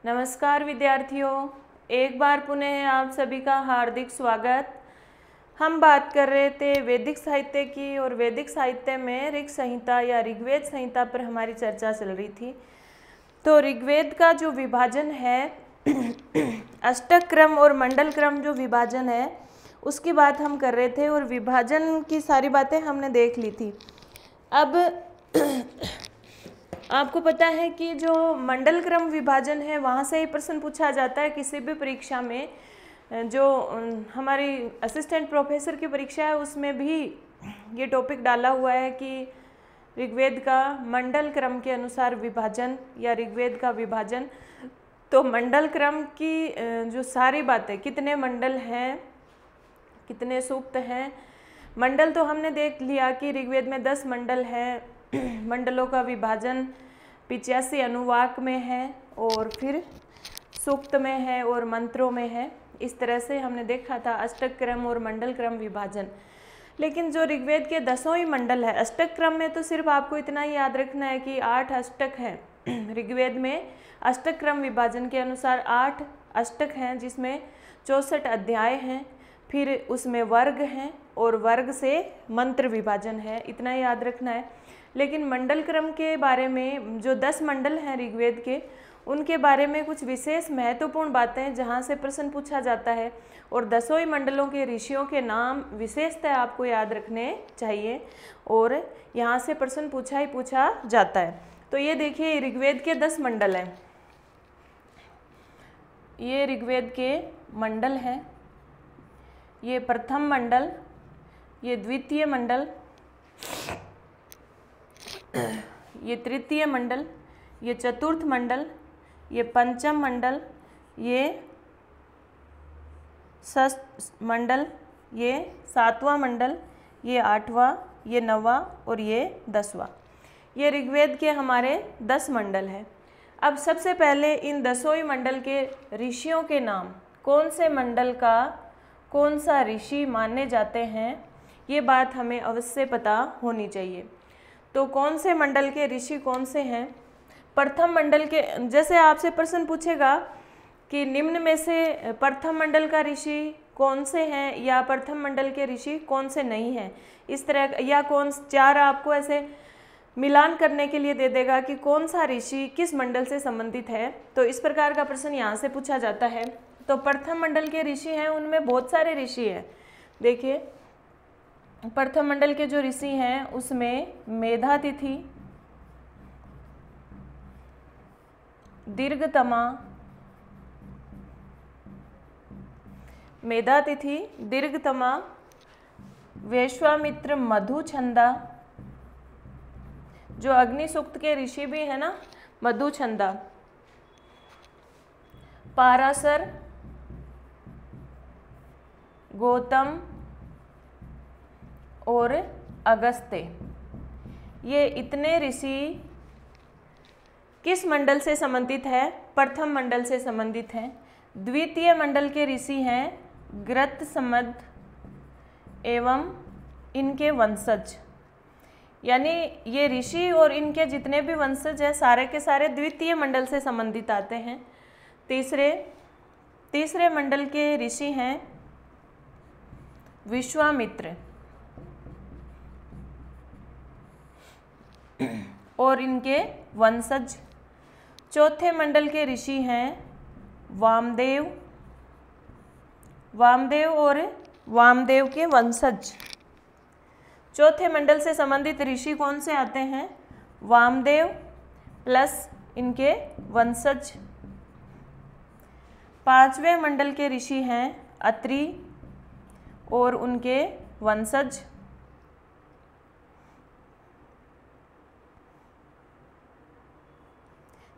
नमस्कार विद्यार्थियों, एक बार पुनः आप सभी का हार्दिक स्वागत। हम बात कर रहे थे वैदिक साहित्य की और वैदिक साहित्य में ऋग संहिता या ऋग्वेद संहिता पर हमारी चर्चा चल रही थी। तो ऋग्वेद का जो विभाजन है अष्टक क्रम और मंडल क्रम जो विभाजन है उसकी बात हम कर रहे थे और विभाजन की सारी बातें हमने देख ली थी। अब आपको पता है कि जो मंडल क्रम विभाजन है वहाँ से ही प्रश्न पूछा जाता है किसी भी परीक्षा में। जो हमारी असिस्टेंट प्रोफेसर की परीक्षा है उसमें भी ये टॉपिक डाला हुआ है कि ऋग्वेद का मंडल क्रम के अनुसार विभाजन या ऋग्वेद का विभाजन। तो मंडल क्रम की जो सारी बातें, कितने मंडल हैं, कितने सूक्त हैं। मंडल तो हमने देख लिया कि ऋग्वेद में 10 मंडल हैं। मंडलों का विभाजन 85 अनुवाक में है और फिर सूक्त में है और मंत्रों में है। इस तरह से हमने देखा था अष्टक क्रम और मंडल क्रम विभाजन। लेकिन जो ऋग्वेद के 10 ही मंडल है, अष्टक क्रम में तो सिर्फ आपको इतना ही याद रखना है कि 8 अष्टक हैं। ऋग्वेद में अष्टक क्रम विभाजन के अनुसार 8 अष्टक हैं जिसमें 64 अध्याय हैं, फिर उसमें वर्ग हैं और वर्ग से मंत्र विभाजन है, इतना ही याद रखना है। लेकिन मंडल क्रम के बारे में जो 10 मंडल हैं ऋग्वेद के, उनके बारे में कुछ विशेष महत्वपूर्ण बातें जहाँ से प्रश्न पूछा जाता है और 10 ही मंडलों के ऋषियों के नाम विशेषतः आपको याद रखने चाहिए और यहाँ से प्रश्न पूछा जाता है। तो ये देखिए ऋग्वेद के 10 मंडल हैं। ये ऋग्वेद के मंडल हैं। ये प्रथम मंडल, ये द्वितीय मंडल, ये तृतीय मंडल, ये चतुर्थ मंडल, ये पंचम मंडल, ये षष्ठ मंडल, ये सातवां मंडल, ये आठवां, ये नौवां और ये 10वां। ये ऋग्वेद के हमारे 10 मंडल हैं। अब सबसे पहले इन 10 ही मंडल के ऋषियों के नाम, कौन से मंडल का कौन सा ऋषि माने जाते हैं, ये बात हमें अवश्य पता होनी चाहिए। तो कौन से मंडल के ऋषि कौन से हैं? प्रथम मंडल के, जैसे आपसे प्रश्न पूछेगा कि निम्न में से प्रथम मंडल का ऋषि कौन से हैं या प्रथम मंडल के ऋषि कौन से नहीं हैं, इस तरह, या कौन 4 आपको ऐसे मिलान करने के लिए दे देगा कि कौन सा ऋषि किस मंडल से संबंधित है। तो इस प्रकार का प्रश्न यहाँ से पूछा जाता है। तो प्रथम मंडल के ऋषि हैं, उनमें बहुत सारे ऋषि हैं। देखिए प्रथम मंडल के जो ऋषि हैं उसमें मेधातिथि, दीर्घतमा, मेधातिथि, दीर्घतमा, वैश्वामित्र, मधुछंदा, जो अग्नि सूक्त के ऋषि भी है ना, मधुछंदा, पाराशर, गौतम और अगस्त्य। ये इतने ऋषि किस मंडल से संबंधित है? प्रथम मंडल से संबंधित हैं। द्वितीय मंडल के ऋषि हैं गृत्समद एवं इनके वंशज, यानी ये ऋषि और इनके जितने भी वंशज हैं सारे के सारे द्वितीय मंडल से संबंधित आते हैं। तीसरे मंडल के ऋषि हैं विश्वामित्र और इनके वंशज। चौथे मंडल के ऋषि हैं वामदेव और वामदेव के वंशज। चौथे मंडल से संबंधित ऋषि कौन से आते हैं? वामदेव प्लस इनके वंशज। 5वें मंडल के ऋषि हैं अत्रि और उनके वंशज।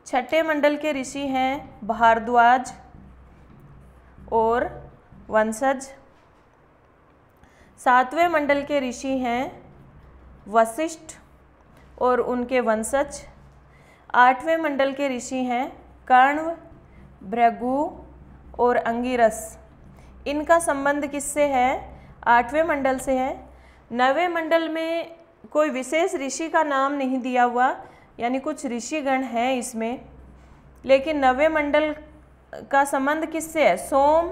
6ठे मंडल के ऋषि हैं भारद्वाज और वंशज। 7वें मंडल के ऋषि हैं वशिष्ठ और उनके वंशज। 8वें मंडल के ऋषि हैं कण्व, भृगु और अंगिरस। इनका संबंध किससे है? 8वें मंडल से है। 9वें मंडल में कोई विशेष ऋषि का नाम नहीं दिया हुआ, यानी कुछ ऋषिगण हैं इसमें। लेकिन 9वें मंडल का संबंध किससे है? सोम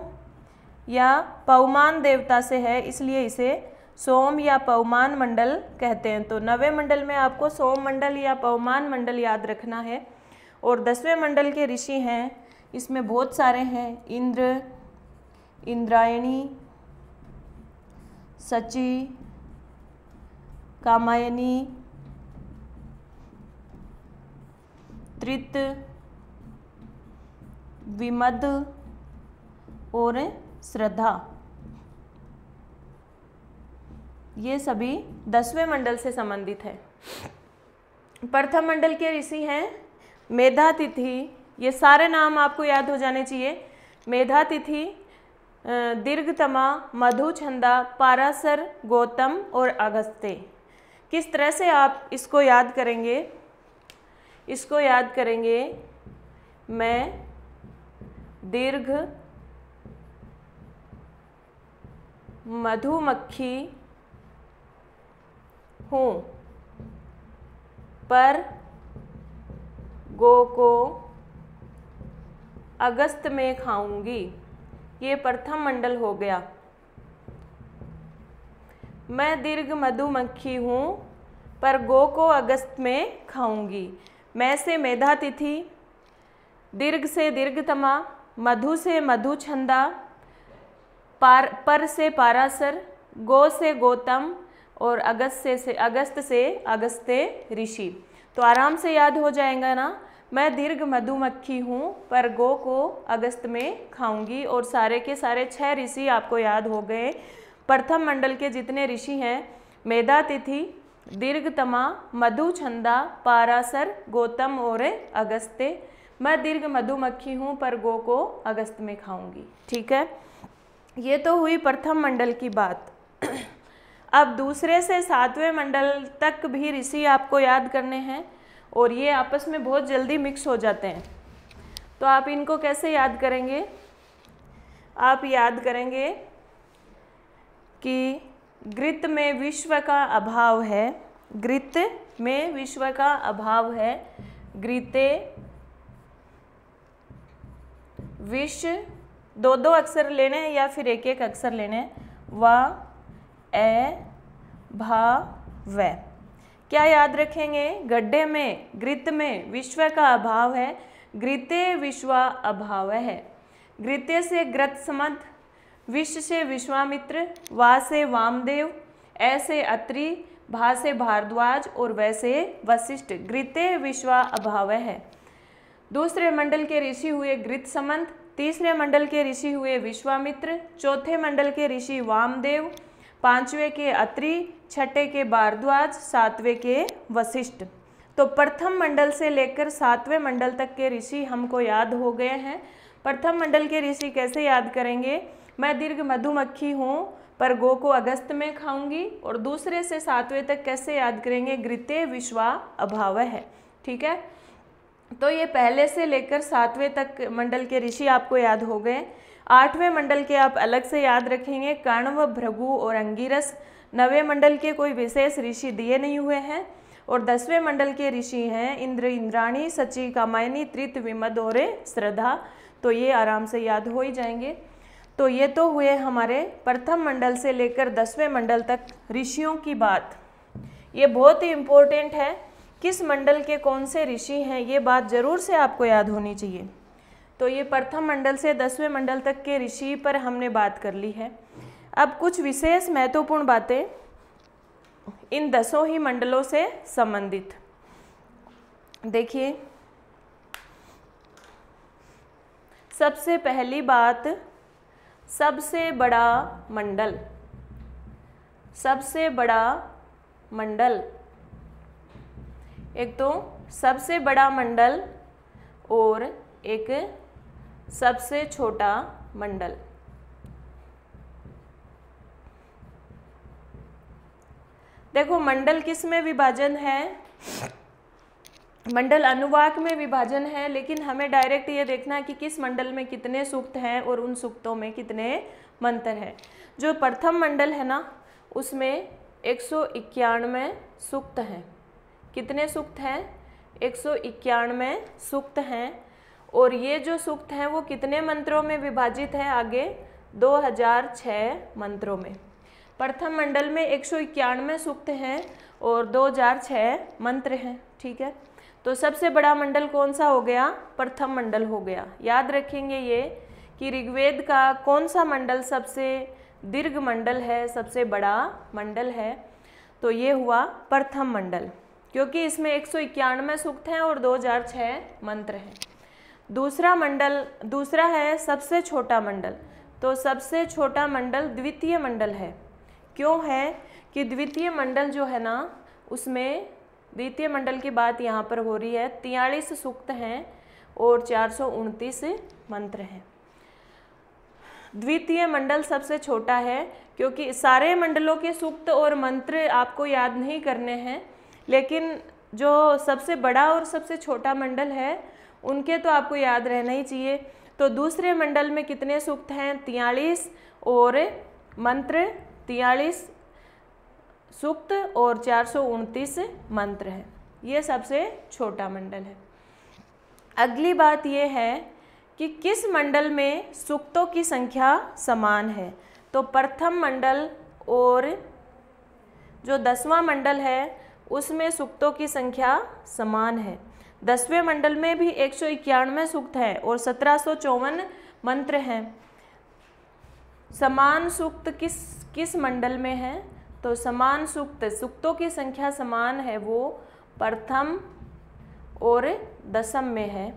या पवमान देवता से है, इसलिए इसे सोम या पवमान मंडल कहते हैं। तो 9वें मंडल में आपको सोम मंडल या पवमान मंडल याद रखना है। और 10वें मंडल के ऋषि हैं, इसमें बहुत सारे हैं। इंद्र, इंद्रायणी, सची, कामायनी, त्रित, विमद और श्रद्धा। ये सभी 10वें मंडल से संबंधित है। प्रथम मंडल के ऋषि हैं मेधातिथि। ये सारे नाम आपको याद हो जाने चाहिए। मेधातिथि, दीर्घतमा, मधुछंदा, पाराशर, गौतम और अगस्त्य। किस तरह से आप इसको याद करेंगे? इसको याद करेंगे, मैं दीर्घ मधुमक्खी हूँ, पर गो को अगस्त में खाऊंगी। ये प्रथम मंडल हो गया। मैं दीर्घ मधुमक्खी हूँ, पर गो को अगस्त में खाऊंगी। मैं से मेधातिथि, दीर्घ से दीर्घतमा, मधु से मधुछंदा, पर से पाराशर, गो से गौतम और अगस्त से अगस्त्य ऋषि। तो आराम से याद हो जाएगा ना। मैं दीर्घ मधुमक्खी हूँ, पर गो को अगस्त में खाऊंगी। और सारे के सारे 6 ऋषि आपको याद हो गए। प्रथम मंडल के जितने ऋषि हैं, मेधातिथि, दीर्घतमा, मधुछंदा, पाराशर, गौतम और अगस्त्य। मैं दीर्घ मधुमक्खी हूँ, पर गो को अगस्त में खाऊंगी। ठीक है, ये तो हुई प्रथम मंडल की बात। अब दूसरे से 7वें मंडल तक भी ऋषि आपको याद करने हैं, और ये आपस में बहुत जल्दी मिक्स हो जाते हैं। तो आप इनको कैसे याद करेंगे? आप याद करेंगे कि घृत में विश्व का अभाव है। घृत में विश्व का अभाव है। घृते विश्व, 2 अक्षर लेने हैं या फिर 1 अक्षर लेने हैं। व ए भा व। क्या याद रखेंगे? गड्ढे में, घृत में विश्व का अभाव है। घृते विश्व अभाव है। घृते से ग्रत समंत, विश्व से विश्वामित्र, वा से वामदेव, ए से अत्रि, भा से भारद्वाज और वै से वशिष्ठ। घृते विश्व अभाव है। दूसरे मंडल के ऋषि हुए घृत समंत, तीसरे मंडल के ऋषि हुए विश्वामित्र, चौथे मंडल के ऋषि वामदेव, 5वें के अत्रि, 6ठे के भारद्वाज, 7वें के वशिष्ठ। तो प्रथम मंडल से लेकर 7वें मंडल तक के ऋषि हमको याद हो गए हैं। प्रथम मंडल के ऋषि कैसे याद करेंगे? मैं दीर्घ मधुमक्खी हूँ, पर गो को अगस्त में खाऊंगी। और दूसरे से 7वें तक कैसे याद करेंगे? घृते विश्वा अभाव है। ठीक है, तो ये पहले से लेकर 7वें तक मंडल के ऋषि आपको याद हो गए। 8वें मंडल के आप अलग से याद रखेंगे, कण्व, भृगु और अंगिरस। 9वें मंडल के कोई विशेष ऋषि दिए नहीं हुए हैं। और 10वें मंडल के ऋषि हैं इंद्र, इंद्राणी, सची, कामायनी, त्रित, विमद और श्रद्धा। तो ये आराम से याद हो ही जाएंगे। तो ये तो हुए हमारे प्रथम मंडल से लेकर 10वें मंडल तक ऋषियों की बात। ये बहुत ही इम्पोर्टेंट है, किस मंडल के कौन से ऋषि हैं, ये बात जरूर से आपको याद होनी चाहिए। तो ये प्रथम मंडल से 10वें मंडल तक के ऋषि पर हमने बात कर ली है। अब कुछ विशेष महत्वपूर्ण बातें इन 10 ही मंडलों से संबंधित। देखिए, सबसे पहली बात, सबसे बड़ा मंडल। सबसे बड़ा मंडल, एक तो सबसे बड़ा मंडल और एक सबसे छोटा मंडल। देखो, मंडल किस में विभाजन है? मंडल अनुवाक में विभाजन है, लेकिन हमें डायरेक्ट ये देखना है कि किस मंडल में कितने सूक्त हैं और उन सूक्तों में कितने मंत्र हैं। जो प्रथम मंडल है ना, उसमें 191 सूक्त हैं। कितने सूक्त हैं? 191 सूक्त हैं। और ये जो सूक्त हैं वो कितने मंत्रों में विभाजित है? आगे 2006 मंत्रों में। प्रथम मंडल में 191 सूक्त हैं और 2006 मंत्र हैं। ठीक है, तो सबसे बड़ा मंडल कौन सा हो गया? प्रथम मंडल हो गया। याद रखेंगे ये कि ऋग्वेद का कौन सा मंडल सबसे दीर्घ मंडल है, सबसे बड़ा मंडल है, तो ये हुआ प्रथम मंडल, क्योंकि इसमें 191 सूक्त हैं और 2006 मंत्र हैं। दूसरा है सबसे छोटा मंडल। तो सबसे छोटा मंडल द्वितीय मंडल है। क्यों है कि द्वितीय मंडल जो है ना, उसमें द्वितीय मंडल की बात यहाँ पर हो रही है। 43 सूक्त हैं और 429 मंत्र हैं। द्वितीय मंडल सबसे छोटा है, क्योंकि सारे मंडलों के सूक्त और मंत्र आपको याद नहीं करने हैं, लेकिन जो सबसे बड़ा और सबसे छोटा मंडल है उनके तो आपको याद रहना ही चाहिए। तो दूसरे मंडल में कितने सूक्त हैं? 43 और मंत्र 43 सूक्त और 429 मंत्र हैं। ये सबसे छोटा मंडल है। अगली बात यह है कि किस मंडल में सूक्तों की संख्या समान है? तो प्रथम मंडल और जो 10वां मंडल है उसमें सूक्तों की संख्या समान है। 10वें मंडल में भी 191 सूक्त हैं और 1754 मंत्र हैं। समान सूक्त किस मंडल में है? तो समान सूक्तों की संख्या समान है वो प्रथम और दशम में है।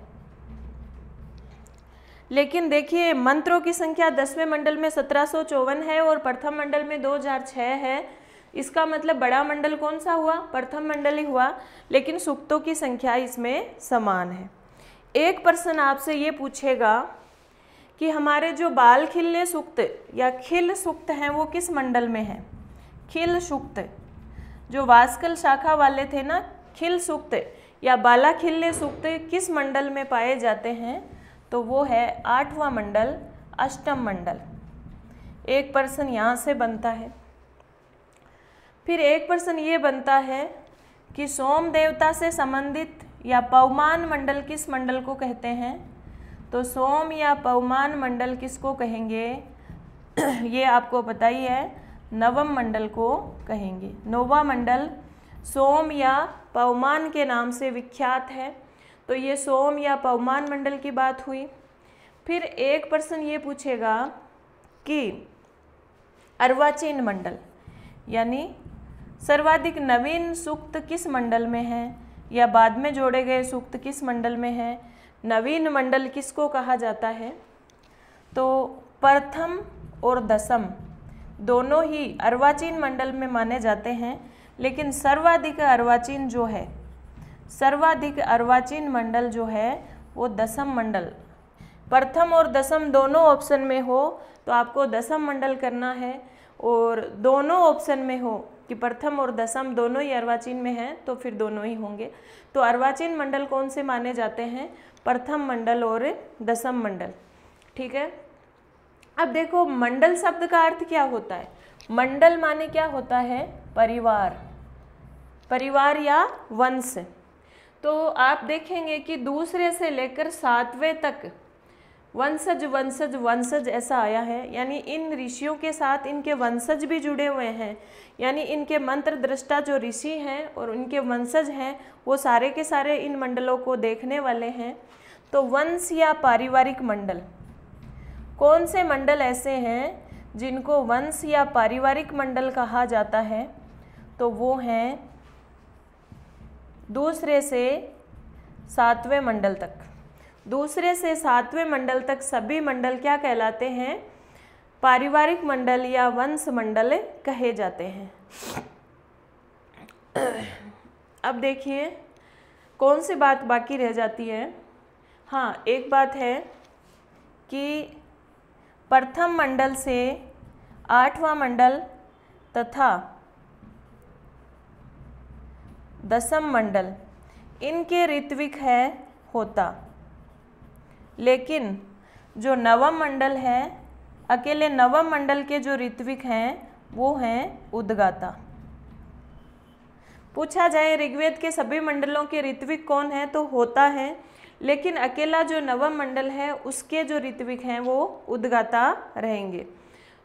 लेकिन देखिए, मंत्रों की संख्या 10वें मंडल में 1754 है और प्रथम मंडल में 2006 है। इसका मतलब बड़ा मंडल कौन सा हुआ? प्रथम मंडल ही हुआ, लेकिन सूक्तों की संख्या इसमें समान है। एक प्रश्न आपसे ये पूछेगा कि हमारे जो बाल खिलने सूक्त या खिल सूक्त हैं वो किस मंडल में है? खिल सूक्त, जो वास्कल शाखा वाले थे ना, खिल सूक्त या बाला खिलने सूक्त किस मंडल में पाए जाते हैं? तो वो है 8वां मंडल, अष्टम मंडल। एक प्रश्न यहाँ से बनता है। फिर एक प्रश्न ये बनता है कि सोम देवता से संबंधित या पवमान मंडल किस मंडल को कहते हैं? तो सोम या पवमान मंडल किसको कहेंगे? ये आपको पता ही है, नवम मंडल को कहेंगे। नौवां मंडल सोम या पवमान के नाम से विख्यात है। तो ये सोम या पवमान मंडल की बात हुई। फिर एक प्रश्न ये पूछेगा कि अर्वाचीन मंडल यानी सर्वाधिक नवीन सूक्त किस मंडल में है, या बाद में जोड़े गए सूक्त किस मंडल में है? नवीन मंडल किसको कहा जाता है? तो प्रथम और दशम दोनों ही अर्वाचीन मंडल में माने जाते हैं, लेकिन सर्वाधिक अर्वाचीन मंडल जो है वो दशम मंडल। प्रथम और दशम दोनों ऑप्शन में हो तो आपको दशम मंडल करना है, और दोनों ऑप्शन में हो कि प्रथम और दशम दोनों ही अर्वाचीन में हैं तो फिर दोनों ही होंगे। तो अर्वाचीन मंडल कौन से माने जाते हैं? प्रथम मंडल और दशम मंडल। ठीक है, अब देखो मंडल शब्द का अर्थ क्या होता है? मंडल माने क्या होता है? परिवार या वंश। तो आप देखेंगे कि दूसरे से लेकर 7वें तक वंशज ऐसा आया है, यानी इन ऋषियों के साथ इनके वंशज भी जुड़े हुए हैं, यानी इनके मंत्र दृष्टा जो ऋषि हैं और उनके वंशज हैं वो सारे के सारे इन मंडलों को देखने वाले हैं। तो वंश या पारिवारिक मंडल, कौन से मंडल ऐसे हैं जिनको वंश या पारिवारिक मंडल कहा जाता है? तो वो हैं दूसरे से 7वें मंडल तक। दूसरे से 7वें मंडल तक सभी मंडल क्या कहलाते हैं? पारिवारिक मंडल या वंश मंडल कहे जाते हैं। अब देखिए कौन सी बात बाकी रह जाती है। हाँ, एक बात है कि प्रथम मंडल से 8वां मंडल तथा दशम मंडल इनके ऋत्विक है होता, लेकिन जो नवम मंडल है, अकेले नवम मंडल के जो ऋत्विक हैं वो हैं उद्गाता। पूछा जाए ऋग्वेद के सभी मंडलों के ऋत्विक कौन है तो होता है, लेकिन अकेला जो नवम मंडल है उसके जो ऋत्विक हैं वो उद्गाता रहेंगे।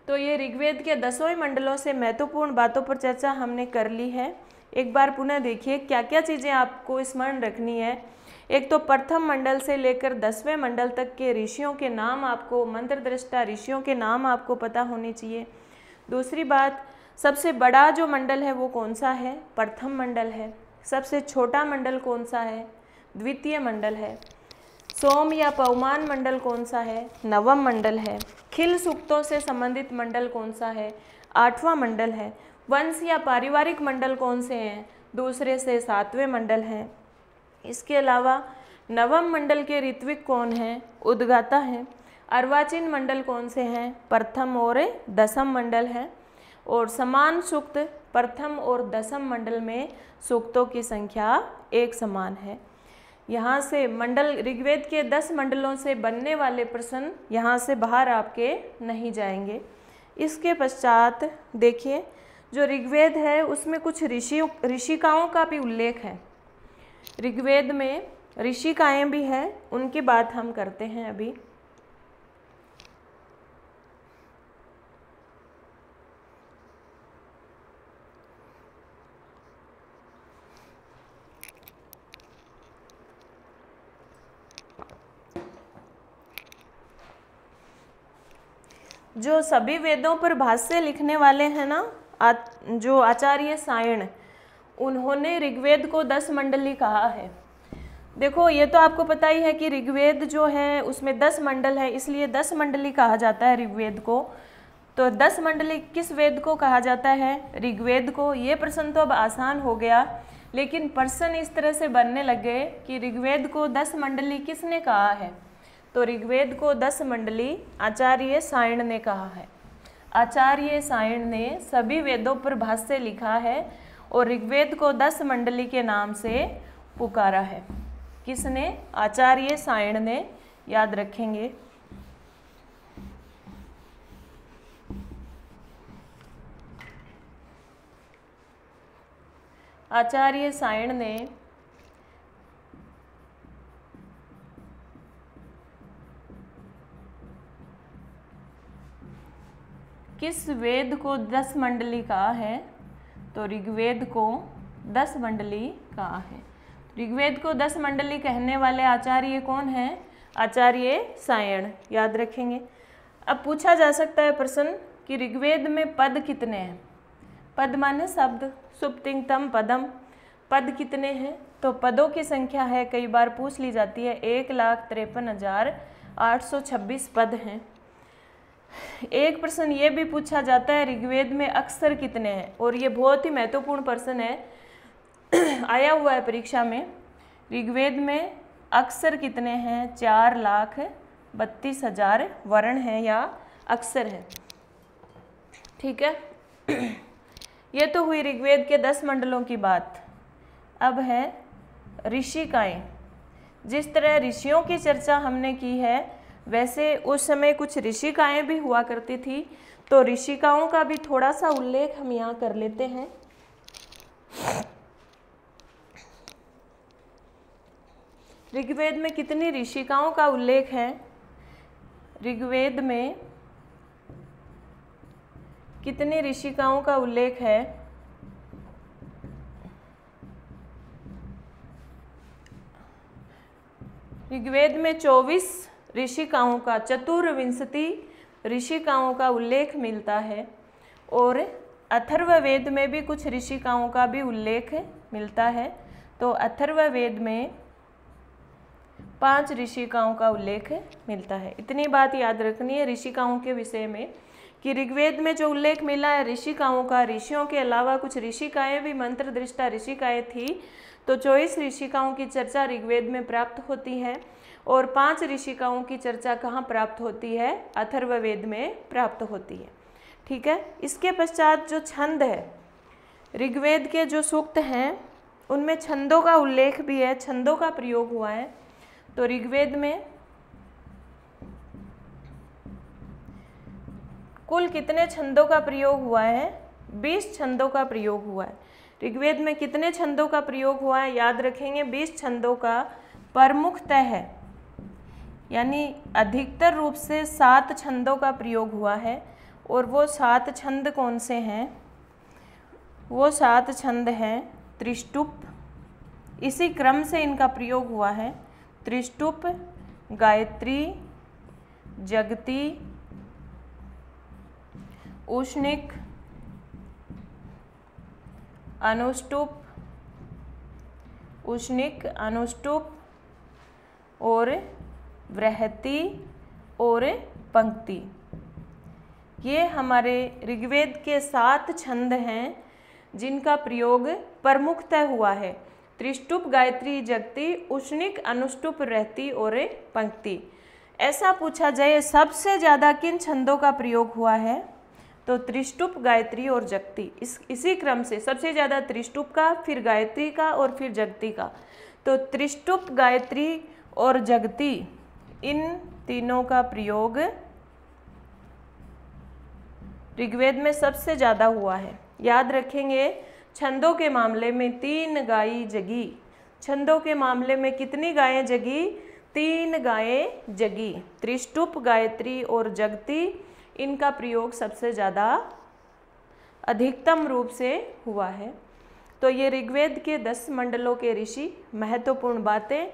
तो ये ऋग्वेद के 10वें मंडलों से महत्वपूर्ण बातों पर चर्चा हमने कर ली है। एक बार पुनः देखिए क्या क्या चीज़ें आपको स्मरण रखनी है। एक तो प्रथम मंडल से लेकर 10वें मंडल तक के ऋषियों के नाम आपको, मंत्र दृष्टा ऋषियों के नाम आपको पता होने चाहिए। दूसरी बात, सबसे बड़ा जो मंडल है वो कौन सा है? प्रथम मंडल है। सबसे छोटा मंडल कौन सा है? द्वितीय मंडल है। सोम या पवमान मंडल कौन सा है? नवम मंडल है। खिल सूक्तों से संबंधित मंडल कौन सा है? 8वां मंडल है। वंश या पारिवारिक मंडल कौन से हैं? दूसरे से 7वें मंडल हैं। इसके अलावा नवम मंडल के ऋत्विक कौन हैं? उद्गाता हैं। अर्वाचीन मंडल कौन से हैं? प्रथम और दसम मंडल है। और समान सूक्त प्रथम और दसम मंडल में सूक्तों की संख्या एक समान है। यहाँ से मंडल ऋग्वेद के 10 मंडलों से बनने वाले प्रश्न यहाँ से बाहर आपके नहीं जाएंगे। इसके पश्चात देखिए, जो ऋग्वेद है उसमें कुछ ऋषिकाओं का भी उल्लेख है। ऋग्वेद में ऋषिकाएँ भी हैं, उनकी बात हम करते हैं अभी। जो सभी वेदों पर भाष्य लिखने वाले हैं ना, जो आचार्य सायण, उन्होंने ऋग्वेद को 10 मंडली कहा है। देखो ये तो आपको पता ही है कि ऋग्वेद जो है उसमें 10 मंडल है, इसलिए 10 मंडली कहा जाता है ऋग्वेद को। तो 10 मंडली किस वेद को कहा जाता है? ऋग्वेद को। ये प्रश्न तो अब आसान हो गया, लेकिन प्रश्न इस तरह से बनने लगे कि ऋग्वेद को 10 मंडली किसने कहा है? तो ऋग्वेद को 10 मंडली आचार्य सायण ने कहा है। आचार्य सायण ने सभी वेदों पर भाष्य लिखा है और ऋग्वेद को 10 मंडली के नाम से पुकारा है। किसने? आचार्य सायण ने। याद रखेंगे। आचार्य सायण ने किस वेद को 10 मंडली कहा है? तो ऋग्वेद को 10 मंडली कहा है। ऋग्वेद को 10 मंडली कहने वाले आचार्य कौन हैं? आचार्य सायण। याद रखेंगे। अब पूछा जा सकता है प्रश्न कि ऋग्वेद में पद कितने हैं? पद माने शब्द, सुप्तिंगतम पदम। पद कितने हैं? तो पदों की संख्या है, कई बार पूछ ली जाती है, 1,53,826 पद हैं। एक प्रश्न ये भी पूछा जाता है ऋग्वेद में अक्षर कितने हैं, और ये बहुत ही महत्वपूर्ण प्रश्न है, आया हुआ है परीक्षा में। ऋग्वेद में अक्षर कितने हैं? 4,32,000 वर्ण हैं या अक्षर हैं। ठीक है, ये तो हुई ऋग्वेद के 10 मंडलों की बात। अब है ऋषिकाएँ। जिस तरह ऋषियों की चर्चा हमने की है, वैसे उस समय कुछ ऋषिकाएँ भी हुआ करती थी, तो ऋषिकाओं का भी थोड़ा सा उल्लेख हम यहाँ कर लेते हैं। ऋग्वेद में कितनी ऋषिकाओं का उल्लेख है? ऋग्वेद में कितनी ऋषिकाओं का उल्लेख है? ऋग्वेद में 24 ऋषिकाओं का, चतुर्विंशति ऋषिकाओं का उल्लेख मिलता है, और अथर्ववेद में भी कुछ ऋषिकाओं का भी उल्लेख मिलता है। तो अथर्ववेद में 5 ऋषिकाओं का उल्लेख मिलता है। इतनी बात याद रखनी है ऋषिकाओं के विषय में कि ऋग्वेद में जो उल्लेख मिला है ऋषिकाओं का, ऋषियों के अलावा कुछ ऋषिकाएँ भी मंत्र दृष्टा ऋषिकाएँ थी, तो 24 ऋषिकाओं की चर्चा ऋग्वेद में प्राप्त होती है, और 5 ऋषिकाओं की चर्चा कहाँ प्राप्त होती है? अथर्ववेद में प्राप्त होती है। ठीक है, इसके पश्चात जो छंद है, ऋग्वेद के जो सूक्त हैं उनमें छंदों का उल्लेख भी है, छंदों का प्रयोग हुआ है। तो ऋग्वेद में कुल कितने छंदों का प्रयोग हुआ है? 20 छंदों का प्रयोग हुआ है। ऋग्वेद में कितने छंदों का प्रयोग हुआ है? याद रखेंगे 20 छंदों का प्रमुखतः है, यानी अधिकतर रूप से 7 छंदों का प्रयोग हुआ है। और वो 7 छंद कौन से हैं? वो 7 छंद हैं त्रिष्टुप, इसी क्रम से इनका प्रयोग हुआ है। त्रिष्टुप, गायत्री, जगती, उष्णिक, अनुष्टुप, उष्णिक, अनुष्टुप और बृहति और पंक्ति। ये हमारे ऋग्वेद के 7 छंद हैं जिनका प्रयोग प्रमुखतः हुआ है। त्रिष्टुप, गायत्री, जगती, उष्णिक, अनुष्टुप, बृहति और पंक्ति। ऐसा पूछा जाए सबसे ज़्यादा किन छंदों का प्रयोग हुआ है, तो त्रिष्टुप, गायत्री और जगती। इसी क्रम से सबसे ज़्यादा त्रिष्टुप का, फिर गायत्री का और फिर जगती का। तो त्रिष्टुप, गायत्री और जगती, इन तीनों का प्रयोग ऋग्वेद में सबसे ज़्यादा हुआ है। याद रखेंगे, छंदों के मामले में 3 गायें जगी। छंदों के मामले में कितनी गायें जगी? 3 गायें जगी। त्रिष्टुप, गायत्री और जगती, इनका प्रयोग सबसे ज़्यादा अधिकतम रूप से हुआ है। तो ये ऋग्वेद के 10 मंडलों के ऋषि, महत्वपूर्ण बातें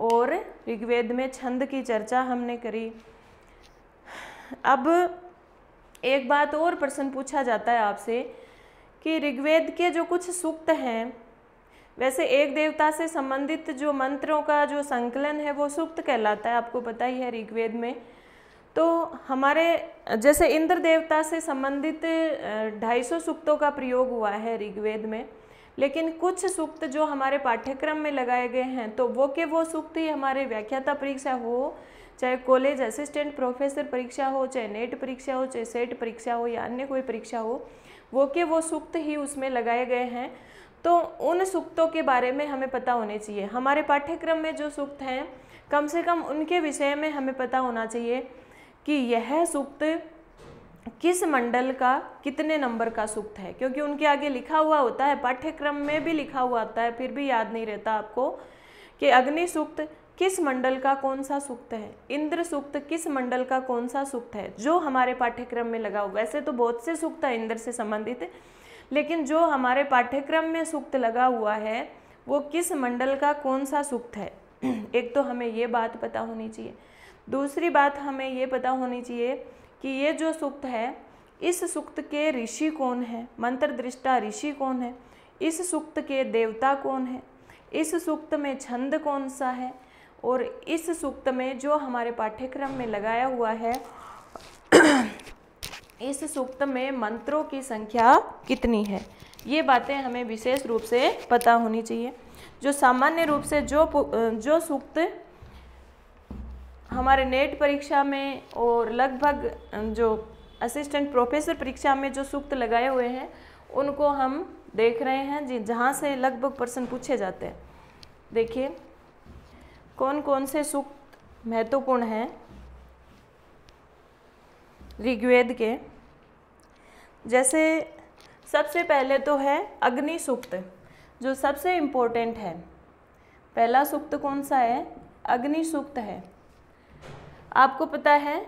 और ऋग्वेद में छंद की चर्चा हमने करी। अब एक बात और प्रश्न पूछा जाता है आपसे कि ऋग्वेद के जो कुछ सूक्त हैं, वैसे एक देवता से संबंधित जो मंत्रों का जो संकलन है वो सूक्त कहलाता है, आपको पता ही है ऋग्वेद में। तो हमारे जैसे इंद्र देवता से संबंधित 250 सूक्तों का प्रयोग हुआ है ऋग्वेद में, लेकिन कुछ सूक्त जो हमारे पाठ्यक्रम में लगाए गए हैं तो वो सूक्त ही हमारे व्याख्याता परीक्षा हो, चाहे कॉलेज असिस्टेंट प्रोफेसर परीक्षा हो, चाहे नेट परीक्षा हो, चाहे सेट परीक्षा हो या अन्य कोई परीक्षा हो, वो सूक्त ही उसमें लगाए गए हैं। तो उन सूक्तों के बारे में हमें पता होने चाहिए। हमारे पाठ्यक्रम में जो सूक्त हैं, कम से कम उनके विषय में हमें पता होना चाहिए कि यह सूक्त किस मंडल का कितने नंबर का सूक्त है, क्योंकि उनके आगे लिखा हुआ होता है, पाठ्यक्रम में भी लिखा हुआ होता है, फिर भी याद नहीं रहता आपको कि अग्नि सूक्त किस मंडल का कौन सा सूक्त है, इंद्र सूक्त किस मंडल का कौन सा सूक्त है, जो हमारे पाठ्यक्रम में लगा हुआ। वैसे तो बहुत से सूक्त है इंद्र से संबंधित, लेकिन जो हमारे पाठ्यक्रम में सूक्त लगा हुआ है वो किस मंडल का कौन सा सूक्त है, एक तो हमें ये बात पता होनी चाहिए। दूसरी बात हमें ये पता होनी चाहिए कि ये जो सूक्त है, इस सूक्त के ऋषि कौन है, मंत्र दृष्टा ऋषि कौन है, इस सूक्त के देवता कौन है, इस सूक्त में छंद कौन सा है, और इस सूक्त में जो हमारे पाठ्यक्रम में लगाया हुआ है इस सूक्त में मंत्रों की संख्या कितनी है। ये बातें हमें विशेष रूप से पता होनी चाहिए। जो सामान्य रूप से जो सूक्त हमारे नेट परीक्षा में और लगभग जो असिस्टेंट प्रोफेसर परीक्षा में जो सूक्त लगाए हुए हैं उनको हम देख रहे हैं, जहाँ से लगभग प्रश्न पूछे जाते हैं। देखिए कौन कौन से सूक्त महत्वपूर्ण हैं ऋग्वेद के। जैसे सबसे पहले तो है अग्नि सूक्त, जो सबसे इम्पोर्टेंट है। पहला सूक्त कौन सा है? अग्नि सूक्त है। आपको पता है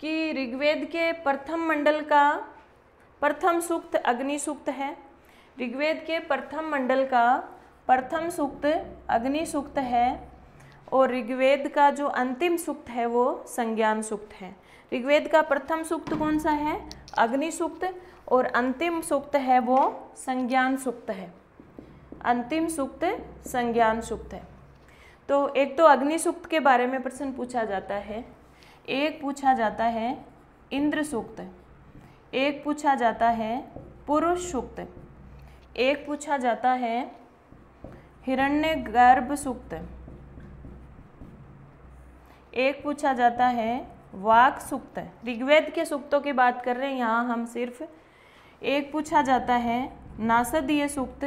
कि ऋग्वेद के प्रथम मंडल का प्रथम सूक्त अग्नि सूक्त है। ऋग्वेद के प्रथम मंडल का प्रथम सूक्त अग्नि सूक्त है और ऋग्वेद का जो अंतिम सूक्त है वो संज्ञान सूक्त है। ऋग्वेद का प्रथम सूक्त कौन सा है? अग्नि सूक्त, और अंतिम सूक्त है वो संज्ञान सूक्त है। अंतिम सूक्त संज्ञान सूक्त है। तो एक तो अग्नि सूक्त के बारे में प्रश्न पूछा जाता है, एक पूछा जाता है इंद्र सूक्त, एक पूछा जाता है पुरुष सूक्त, एक पूछा जाता है हिरण्यगर्भ सूक्त, एक पूछा जाता है वाक सूक्त। ऋग्वेद के सूक्तों की बात कर रहे हैं यहाँ हम सिर्फ। एक पूछा जाता है नासदीय सूक्त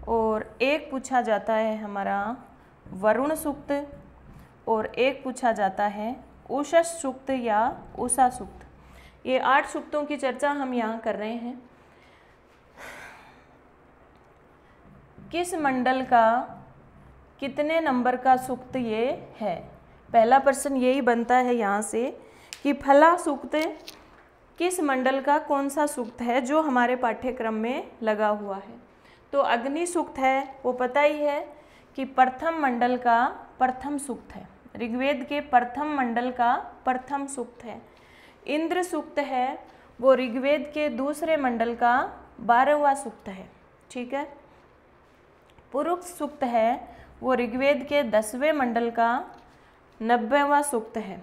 और एक पूछा जाता है हमारा वरुण सूक्त और एक पूछा जाता है उषस सूक्त या उषा सूक्त। ये 8 सूक्तों की चर्चा हम यहाँ कर रहे हैं। किस मंडल का कितने नंबर का सूक्त ये है। पहला प्रश्न यही बनता है यहाँ से कि फला सूक्त किस मंडल का कौन सा सूक्त है जो हमारे पाठ्यक्रम में लगा हुआ है। तो अग्नि सूक्त है, वो पता ही है कि प्रथम मंडल का प्रथम सूक्त है, ऋग्वेद के प्रथम मंडल का प्रथम सूक्त है। इंद्र सूक्त है, वो ऋग्वेद के दूसरे मंडल का 12वां सूक्त है, ठीक है। पुरुष सूक्त है, वो ऋग्वेद के 10वें मंडल का 90वां सूक्त है।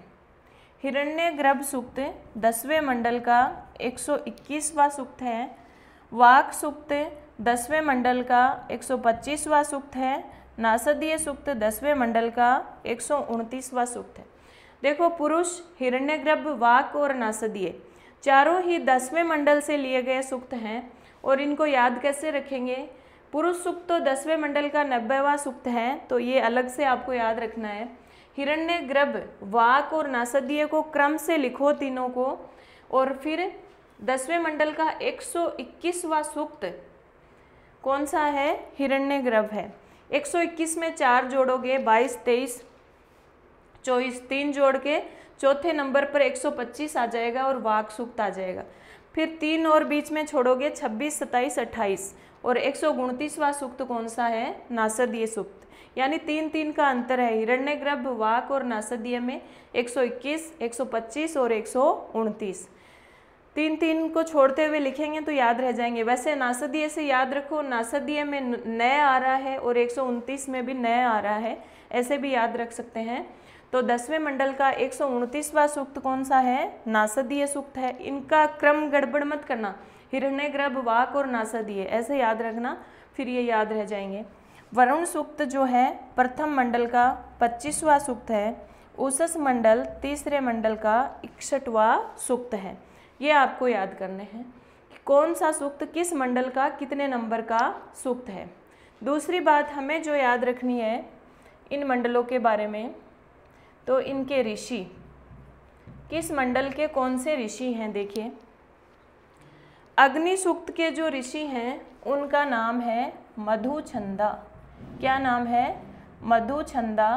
हिरण्यगर्भ सूक्त 10वें मंडल का 121वां सूक्त है। वाक सूक्त 10वें मंडल का 125वां सूक्त है। नासदीय सूक्त 10वें मंडल का 129वां सूक्त है। देखो, पुरुष, हिरण्यगर्भ, वाक और नासदीय चारों ही 10वें मंडल से लिए गए सूक्त हैं। और इनको याद कैसे रखेंगे? पुरुष सूक्त तो 10वें मंडल का 90वां सूक्त है, तो ये अलग से आपको याद रखना है। हिरण्यगर्भ, वाक और नासदीय को क्रम से लिखो तीनों को, और फिर 10वें मंडल का 121वां सूक्त कौन सा है? हिरण्यगर्भ है। 121 में 4 जोड़ोगे 22, 23, 24, 3 जोड़ के चौथे नंबर पर 125 आ जाएगा और वाक सूक्त आ जाएगा। फिर 3 और बीच में छोड़ोगे 26, 27, 28 और 129वां सूक्त कौन सा है? नासदीय सूक्त। यानी 3-3 का अंतर है हिरण्यगर्भ, वाक और नासदीय में। 121, 125 और 129, 3-3 को छोड़ते हुए लिखेंगे तो याद रह जाएंगे। वैसे नासदीय से याद रखो, नासदीय में नय आ रहा है और 129 में भी नय आ रहा है, ऐसे भी याद रख सकते हैं। तो 10वें मंडल का 129वां सूक्त कौन सा है? नासदीय सूक्त है। इनका क्रम गड़बड़ मत करना, हिरण्यगर्भ, वाक और नासदीय ऐसे याद रखना, फिर ये याद रह जाएंगे। वरुण सूक्त जो है प्रथम मंडल का 25वां सूक्त है। उषस मंडल तीसरे मंडल का 61वां सूक्त है। ये आपको याद करने हैं कि कौन सा सूक्त किस मंडल का कितने नंबर का सूक्त है। दूसरी बात हमें जो याद रखनी है इन मंडलों के बारे में, तो इनके ऋषि किस मंडल के कौन से ऋषि हैं। देखिए, अग्नि सूक्त के जो ऋषि हैं उनका नाम है मधुछंदा। क्या नाम है? मधुछंदा।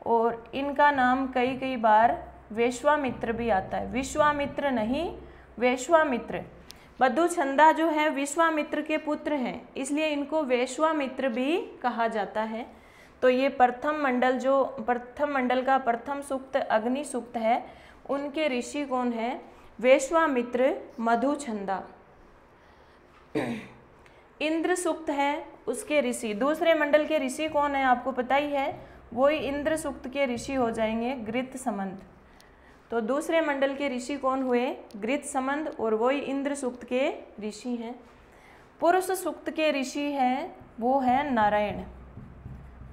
और इनका नाम कई बार वैश्वामित्र भी आता है, विश्वामित्र नहीं, वैश्वामित्र। मधुछंदा जो है विश्वामित्र के पुत्र हैं, इसलिए इनको वैश्वामित्र भी कहा जाता है। तो ये प्रथम मंडल का प्रथम सूक्त अग्नि सूक्त है, उनके ऋषि कौन है? वैश्वामित्र, मधुछंदा। इंद्र सूक्त है, उसके ऋषि, दूसरे मंडल के ऋषि कौन है आपको पता ही है, वही इंद्र सूक्त के ऋषि हो जाएंगे गृत्समंद। तो दूसरे मंडल के ऋषि कौन हुए? गृत्समंद, और वही इंद्र सूक्त के ऋषि हैं। पुरुष सूक्त के ऋषि हैं वो है नारायण।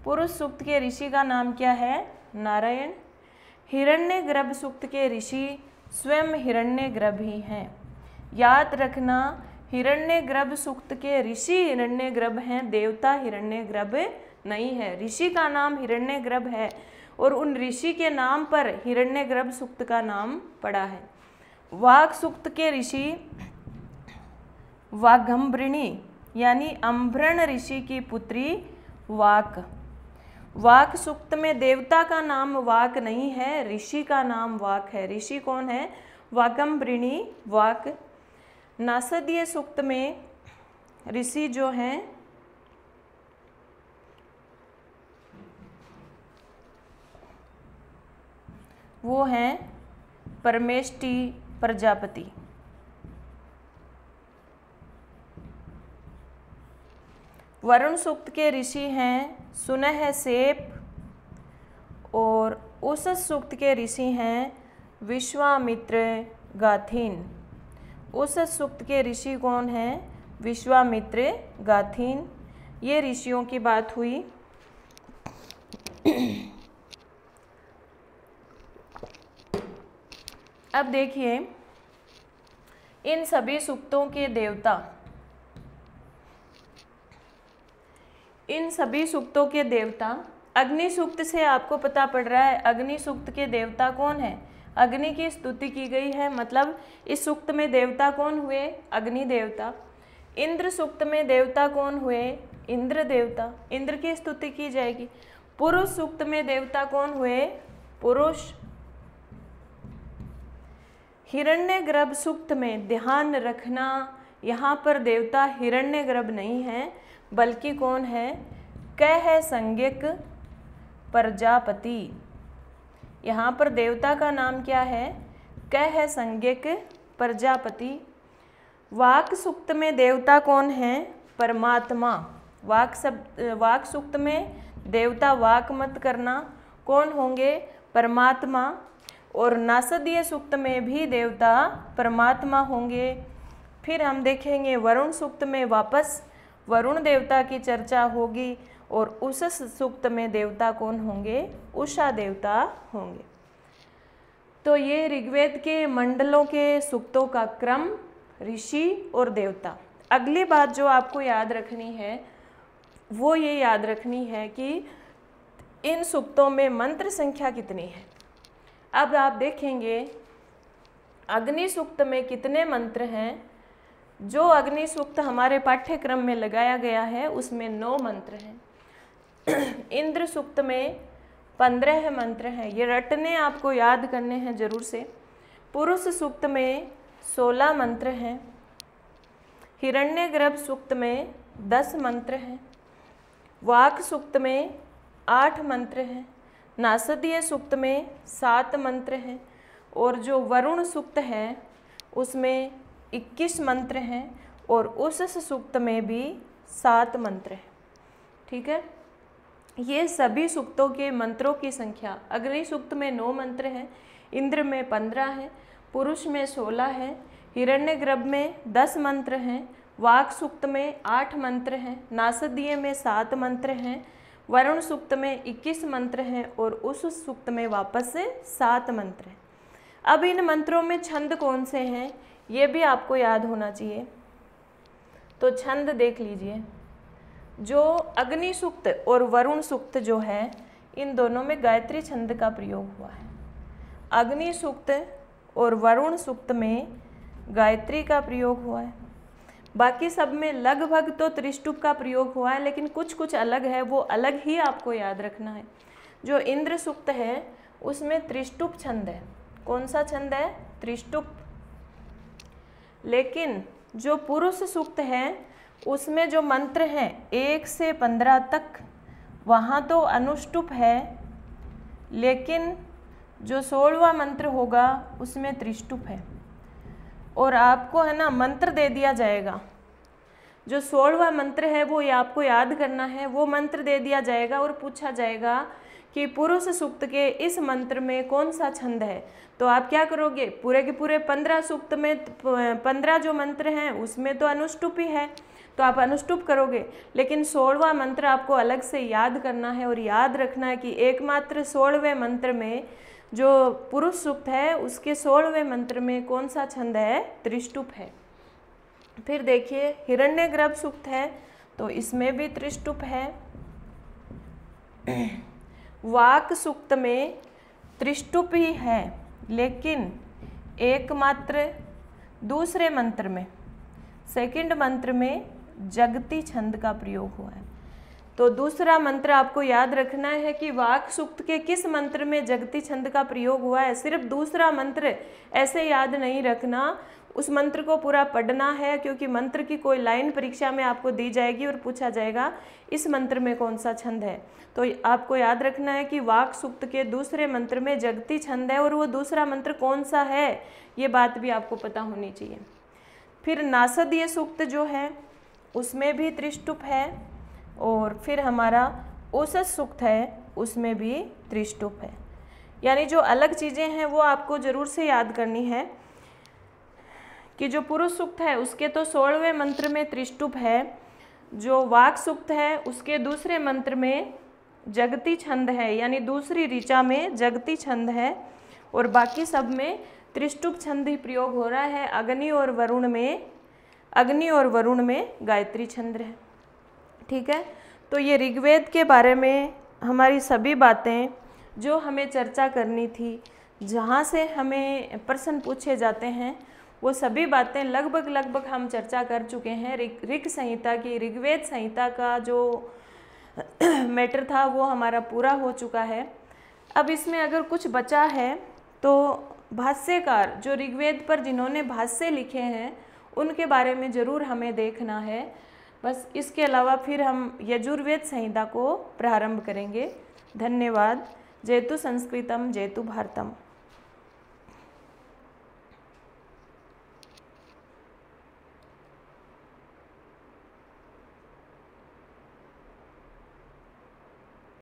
पुरुष सूक्त के ऋषि का नाम क्या है? नारायण। हिरण्यगर्भ सूक्त के ऋषि स्वयं हिरण्यगर्भ ही हैं। याद रखना, हिरण्यगर्भ सूक्त के ऋषि हिरण्यगर्भ हैं, देवता हिरण्यगर्भ नहीं है। ऋषि का नाम हिरण्यगर्भ है और उन ऋषि के नाम पर हिरण्यगर्भ सूक्त का नाम पड़ा है। वाक सूक्त के ऋषि वाघम्भृणी यानी अम्भृण ऋषि की पुत्री वाक। वाक सूक्त में देवता का नाम वाक नहीं है, ऋषि का नाम वाक है। ऋषि कौन है? वाघम्भृणी, वाक। नासदीय सूक्त में ऋषि जो हैं वो हैं परमेष्टि प्रजापति। वरुण सूक्त के ऋषि हैं सुनह सेप, और उषस सूक्त के ऋषि हैं विश्वामित्र, गाथीन। उषस सूक्त के ऋषि कौन हैं? विश्वामित्र, गाथीन। ये ऋषियों की बात हुई। अब देखिए, इन सभी सूक्तों के देवता, अग्नि सूक्त से आपको पता पड़ रहा है अग्नि सूक्त के देवता कौन है? अग्नि की स्तुति की गई है, मतलब इस सूक्त में देवता कौन हुए? अग्नि देवता। इंद्र सूक्त में देवता कौन हुए? इंद्र देवता, इंद्र की स्तुति की जाएगी। पुरुष सूक्त में देवता कौन हुए? पुरुष। हिरण्यगर्भ सूक्त में ध्यान रखना, यहाँ पर देवता हिरण्यगर्भ नहीं है, बल्कि कौन है? क है संज्ञक प्रजापति। यहाँ पर देवता का नाम क्या है? क है संज्ञक प्रजापति। वाक सूक्त में देवता कौन है? परमात्मा। वाक सूक्त में देवता वाक मत करना, कौन होंगे? परमात्मा। और नासदीय सूक्त में भी देवता परमात्मा होंगे। फिर हम देखेंगे वरुण सूक्त में वापस वरुण देवता की चर्चा होगी, और उषस सूक्त में देवता कौन होंगे? उषा देवता होंगे। तो ये ऋग्वेद के मंडलों के सूक्तों का क्रम, ऋषि और देवता। अगली बात जो आपको याद रखनी है वो ये याद रखनी है कि इन सूक्तों में मंत्र संख्या कितनी है। अब आप देखेंगे अग्नि सूक्त में कितने मंत्र हैं। जो अग्नि सूक्त हमारे पाठ्यक्रम में लगाया गया है उसमें 9 मंत्र हैं। इंद्र सूक्त में 15 मंत्र हैं, ये रटने आपको याद करने हैं जरूर से। पुरुष सूक्त में 16 मंत्र हैं। हिरण्यगर्भ सूक्त में 10 मंत्र हैं। वाक सूक्त में 8 मंत्र हैं। नासदीय सूक्त में 7 मंत्र हैं। और जो वरुण सूक्त है उसमें 21 मंत्र हैं, और उषस सूक्त में भी 7 मंत्र हैं। ठीक है, ये सभी सूक्तों के मंत्रों की संख्या। अग्नि सूक्त में 9 मंत्र हैं, इंद्र में 15 हैं, पुरुष में 16 हैं, हिरण्यगर्भ में 10 मंत्र हैं, वाक सूक्त में 8 मंत्र हैं, नासदीय में 7 मंत्र हैं, वरुण सूक्त में 21 मंत्र हैं, और उस सूक्त में वापस से 7 मंत्र हैं। अब इन मंत्रों में छंद कौन से हैं ये भी आपको याद होना चाहिए। तो छंद देख लीजिए, जो अग्नि सूक्त और वरुण सूक्त जो है इन दोनों में गायत्री छंद का प्रयोग हुआ है। अग्नि सूक्त और वरुण सूक्त में गायत्री का प्रयोग हुआ है। बाकी सब में लगभग तो त्रिष्टुप का प्रयोग हुआ है, लेकिन कुछ कुछ अलग है, वो अलग ही आपको याद रखना है। जो इंद्र सूक्त है उसमें त्रिष्टुप छंद है। कौन सा छंद है? त्रिष्टुप। लेकिन जो पुरुष सूक्त है उसमें जो मंत्र हैं 1 से 15 तक, वहाँ तो अनुष्टुप है, लेकिन जो 16वां मंत्र होगा उसमें त्रिष्टुप है। और आपको है ना मंत्र दे दिया जाएगा, जो 16वां मंत्र है वो ये आपको याद करना है। वो मंत्र दे दिया जाएगा और पूछा जाएगा कि पुरुष सूक्त के इस मंत्र में कौन सा छंद है। तो आप क्या करोगे? पूरे के पूरे 15 सूक्त में 15 जो मंत्र हैं उसमें तो अनुष्टुप ही है, तो आप अनुष्टुप करोगे। लेकिन 16वां मंत्र आपको अलग से याद करना है, और याद रखना है कि एकमात्र 16वें मंत्र में जो पुरुष सूक्त है उसके 16वें मंत्र में कौन सा छंद है? त्रिष्टुप है। फिर देखिए हिरण्यगर्भ सूक्त है तो इसमें भी त्रिष्टुप है। वाक सूक्त में त्रिष्टुप ही है, लेकिन एकमात्र दूसरे मंत्र में, सेकंड मंत्र में जगती छंद का प्रयोग हुआ है। तो दूसरा मंत्र आपको याद रखना है कि वाक सूक्त के किस मंत्र में जगती छंद का प्रयोग हुआ है। सिर्फ दूसरा मंत्र ऐसे याद नहीं रखना, उस मंत्र को पूरा पढ़ना है, क्योंकि मंत्र की कोई लाइन परीक्षा में आपको दी जाएगी और पूछा जाएगा इस मंत्र में कौन सा छंद है। तो आपको याद रखना है कि वाक सूक्त के दूसरे मंत्र में जगती छंद है, और वो दूसरा मंत्र कौन सा है ये बात भी आपको पता होनी चाहिए। फिर नासदीय सूक्त जो है उसमें भी त्रिष्टुप है, और फिर हमारा उषस सूक्त है उसमें भी त्रिष्टुप है। यानी जो अलग चीज़ें हैं वो आपको ज़रूर से याद करनी है कि जो पुरुष सूक्त है उसके तो 16वें मंत्र में त्रिष्टुप है, जो वाक सूक्त है उसके दूसरे मंत्र में जगती छंद है, यानी दूसरी ऋचा में जगती छंद है, और बाकी सब में त्रिष्टुप छंद ही प्रयोग हो रहा है। अग्नि और वरुण में गायत्री छंद है। ठीक है, तो ये ऋग्वेद के बारे में हमारी सभी बातें जो हमें चर्चा करनी थी, जहाँ से हमें प्रश्न पूछे जाते हैं, वो सभी बातें लगभग हम चर्चा कर चुके हैं। ऋग संहिता की, ऋग्वेद संहिता का जो मैटर था वो हमारा पूरा हो चुका है। अब इसमें अगर कुछ बचा है तो भाष्यकार जो ऋग्वेद पर जिन्होंने भाष्य लिखे हैं उनके बारे में ज़रूर हमें देखना है। बस इसके अलावा फिर हम यजुर्वेद संहिता को प्रारंभ करेंगे। धन्यवाद। जयतु संस्कृतम जयतु भारतम।